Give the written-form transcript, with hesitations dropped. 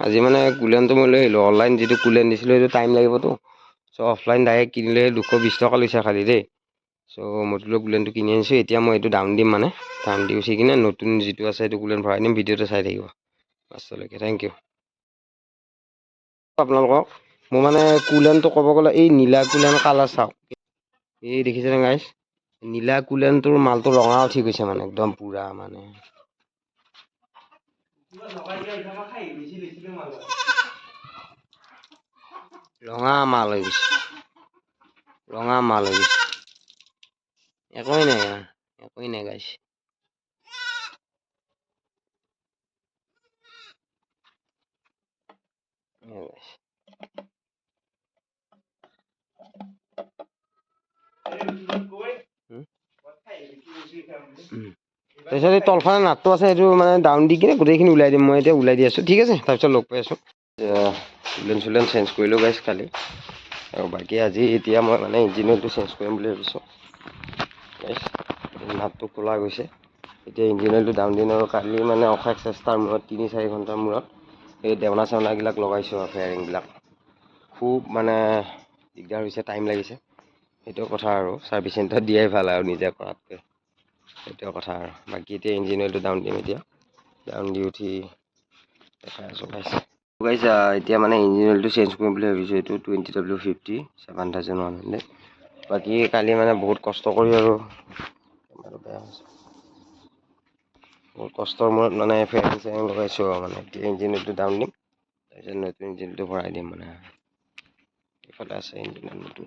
আজি মানে কুলেনটো মই লৈ আহিলোঁ। অনলাইন যিটো কুলেন দিছিলোঁ সেইটো টাইম লাগিবতো। চ' অফলাইন ডাইৰেক্ট কিনিলে 220 টকা লৈছে খালি দেই। চ' মইতো কুলেনটো কিনি আনিছোঁ। এতিয়া মই এইটো ডাউন দিম মানে ডাউন দি উঠি কিনে নতুন যিটো আছে সেইটো কুলেন ভৰাই দিম। ভিডিঅ'টো চাই থাকিব লাষ্টলৈকে। থেংক ইউ আপোনালোকক। মোৰ মানে কুলেনটো ক'ব গ'লে এই নীলা কুলেন কালাৰ চাওক। এই দেখিছেনে গাইছ? নীলা কুলেনটোৰ মালটো ৰঙা উঠি গৈছে মানে একদম পুৰা মানে। ৰঙা মাল হৈ গৈছে। ৰঙা মাল হৈ গৈছে। একোৱেই নাই গাইছ। তাৰপিছত এই তলফালে নাটটো আছে সেইটো মানে ডাউন দি কিনে গোটেইখিনি ওলাই দিম। মই এতিয়া ওলাই দি আছোঁ। ঠিক আছে, তাৰপিছত লগ পাই আছোঁ। কুলেন চুলেন চেঞ্জ কৰিলোঁ গাইছ কালি। আৰু বাকী আজি এতিয়া মই মানে ইঞ্জিন অইলটো চেঞ্জ কৰিম বুলি ভাবিছোঁ। নাটটো খোলা গৈছে। এতিয়া ইঞ্জিন অইলটো ডাউন দিম আৰু কালি মানে অশেষ চেষ্টাৰ মূৰত 3-4 ঘণ্টাৰ মূৰত এই দেওনা চেওনাবিলাক লগাইছোঁ আৰু ফেয়াৰিংবিলাক। খুব মানে দিগদাৰ হৈছে, টাইম লাগিছে। সেইটো কথা আৰু ছাৰ্ভিচ চেণ্টাৰত দিয়াই ভাল আৰু নিজে কৰাতকৈ। সেইটোৱে কথা আৰু বাকী এতিয়া ইঞ্জিন অইলটো ডাউন দিম। এতিয়া ডাউন দি উঠি দেখাই আছোঁ গাইছ। এতিয়া মানে ইঞ্জিন অইলটো চেঞ্জ কৰিম বুলি ভাবিছোঁ। এইটো 20W50 7100। বাকী কালি মানে বহুত কষ্ট কৰি আৰু বেয়া হৈছে। বহুত কষ্টৰ মূৰত মানে ফেয়াৰিং চেয়াৰিং লগাইছোঁ আৰু মানে এতিয়া ইঞ্জিন অইলটো ডাউন দিম। তাৰপিছত নতুন ইঞ্জিনটো ভৰাই দিম মানে। এইফালে আছে ইঞ্জিন অইল নতুন।